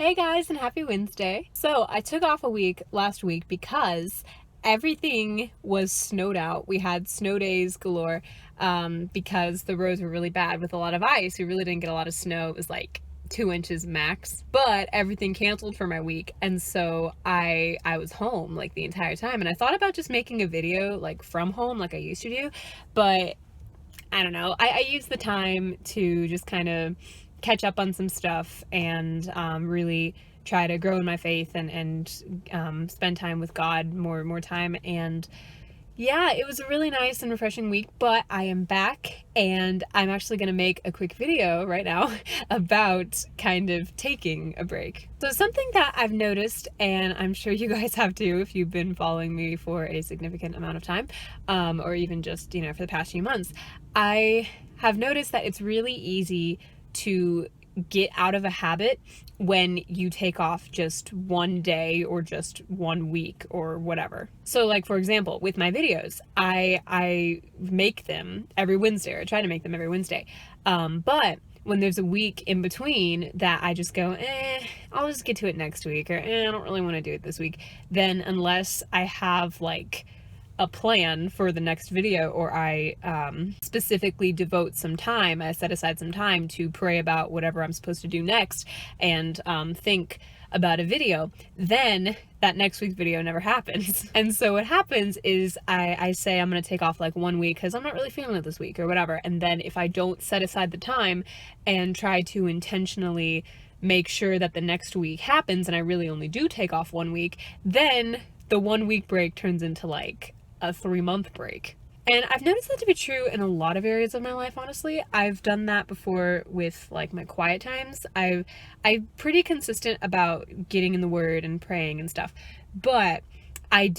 Hey guys, and happy Wednesday. So I took off a week last week because everything was snowed out. We had snow days galore because the roads were really bad with a lot of ice. We really didn't get a lot of snow. It was like 2 inches max, but everything canceled for my week, and so I was home like the entire time. And I thought about just making a video like from home like I used to do, but I don't know. I used the time to just kind of catch up on some stuff and really try to grow in my faith and spend time with God more time. And yeah, it was a really nice and refreshing week, but I am back and I'm actually going to make a quick video right now about kind of taking a break. So something that I've noticed, and I'm sure you guys have too if you've been following me for a significant amount of time, or even just, for the past few months, I have noticed that it's really easy to get out of a habit when you take off just one day or just 1 week or whatever. So like, for example, with my videos, I make them every Wednesday, or I try to make them every Wednesday. But when there's a week in between that I just go, I'll just get to it next week, or I don't really want to do it this week, then unless I have like a plan for the next video, or I specifically devote some time, I set aside some time to pray about whatever I'm supposed to do next and think about a video, then that next week's video never happens. And so what happens is I say I'm going to take off like 1 week because I'm not really feeling it this week or whatever. And then if I don't set aside the time and try to intentionally make sure that the next week happens and I really only do take off 1 week, then the 1 week break turns into like a 3-month break. And I've noticed that to be true in a lot of areas of my life, honestly. I've done that before with like my quiet times. I'm pretty consistent about getting in the word and praying and stuff. But I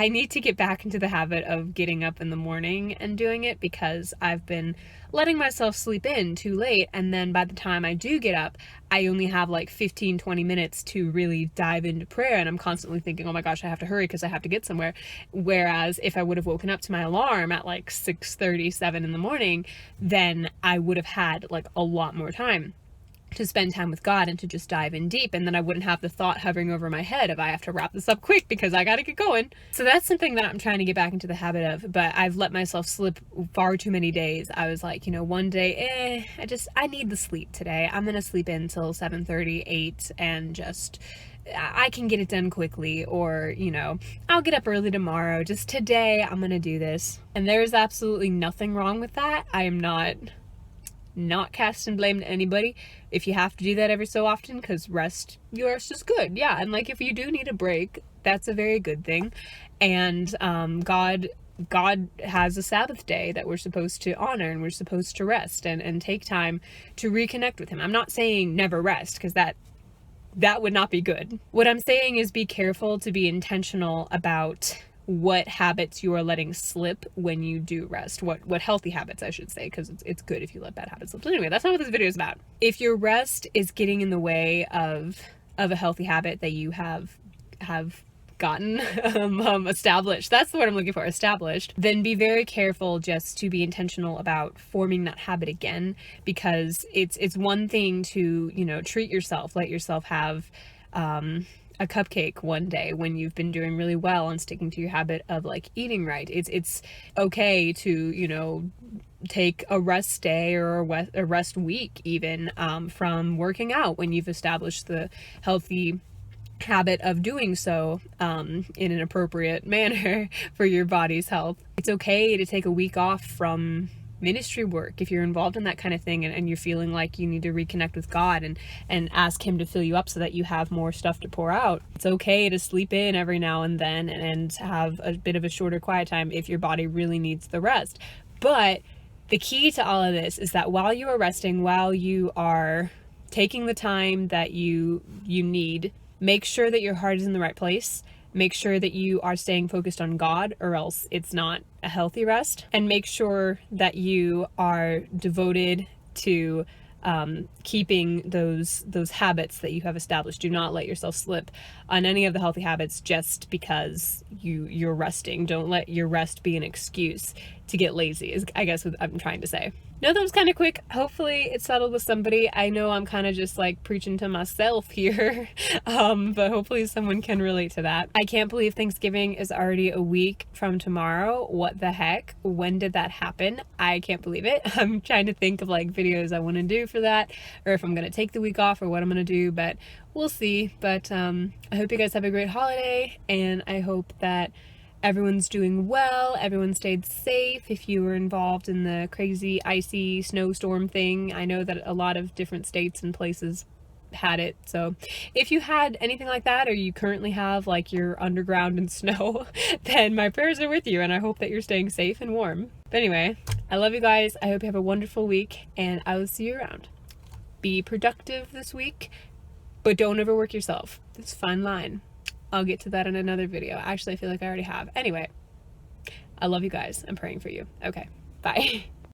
need to get back into the habit of getting up in the morning and doing it, because I've been letting myself sleep in too late, and then by the time I do get up, I only have like 15-20 minutes to really dive into prayer, and I'm constantly thinking, oh my gosh, I have to hurry because I have to get somewhere. Whereas if I would have woken up to my alarm at like 6:37 in the morning, then I would have had like a lot more time to spend time with God and to just dive in deep, and then I wouldn't have the thought hovering over my head of I have to wrap this up quick because I gotta get going. So that's something that I'm trying to get back into the habit of, but I've let myself slip far too many days. I was like, one day, I need the sleep today. I'm gonna sleep in till 7:30, 8, and just I can get it done quickly, or I'll get up early tomorrow. Just today I'm gonna do this. And there's absolutely nothing wrong with that. I am not casting blame to anybody if you have to do that every so often, because your rest is good. Yeah, and like if you do need a break, that's a very good thing. And God has a Sabbath day that we're supposed to honor, and we're supposed to rest and take time to reconnect with him. I'm not saying never rest, because that would not be good. What I'm saying is be careful to be intentional about what habits you are letting slip when you do rest. What healthy habits, I should say, because it's good if you let bad habits slip. So anyway, that's not what this video is about. If your rest is getting in the way of a healthy habit that you have gotten established, that's the word I'm looking for, established, then be very careful just to be intentional about forming that habit again, because it's one thing to treat yourself, let yourself have a cupcake one day when you've been doing really well and sticking to your habit of like eating right. It's okay to take a rest day or a rest week even from working out when you've established the healthy habit of doing so in an appropriate manner for your body's health. It's okay to take a week off from ministry work if you're involved in that kind of thing, and you're feeling like you need to reconnect with God and ask him to fill you up so that you have more stuff to pour out. It's okay to sleep in every now and then and have a bit of a shorter quiet time if your body really needs the rest. But the key to all of this is that while you are resting, while you are taking the time that you need, make sure that your heart is in the right place. Make sure that you are staying focused on God, or else it's not a healthy rest. And make sure that you are devoted to keeping those habits that you have established. Do not let yourself slip on any of the healthy habits just because you're resting. Don't let your rest be an excuse. to get lazy, is I guess what I'm trying to say. No, that was kind of quick. Hopefully it settled with somebody. I know I'm kind of just like preaching to myself here, but hopefully someone can relate to that. I can't believe Thanksgiving is already a week from tomorrow. What the heck? When did that happen? I can't believe it. I'm trying to think of like videos I want to do for that, or if I'm going to take the week off or what I'm going to do, but we'll see. But I hope you guys have a great holiday, and I hope that everyone's doing well, everyone stayed safe. If you were involved in the crazy icy snowstorm thing, I know that a lot of different states and places had it. So if you had anything like that, or you currently have like your underground in snow, then my prayers are with you, and I hope that you're staying safe and warm. But anyway, I love you guys. I hope you have a wonderful week, and I will see you around. Be productive this week, but don't overwork yourself. It's a fine line. I'll get to that in another video. Actually, I feel like I already have. Anyway, I love you guys. I'm praying for you. Okay, bye.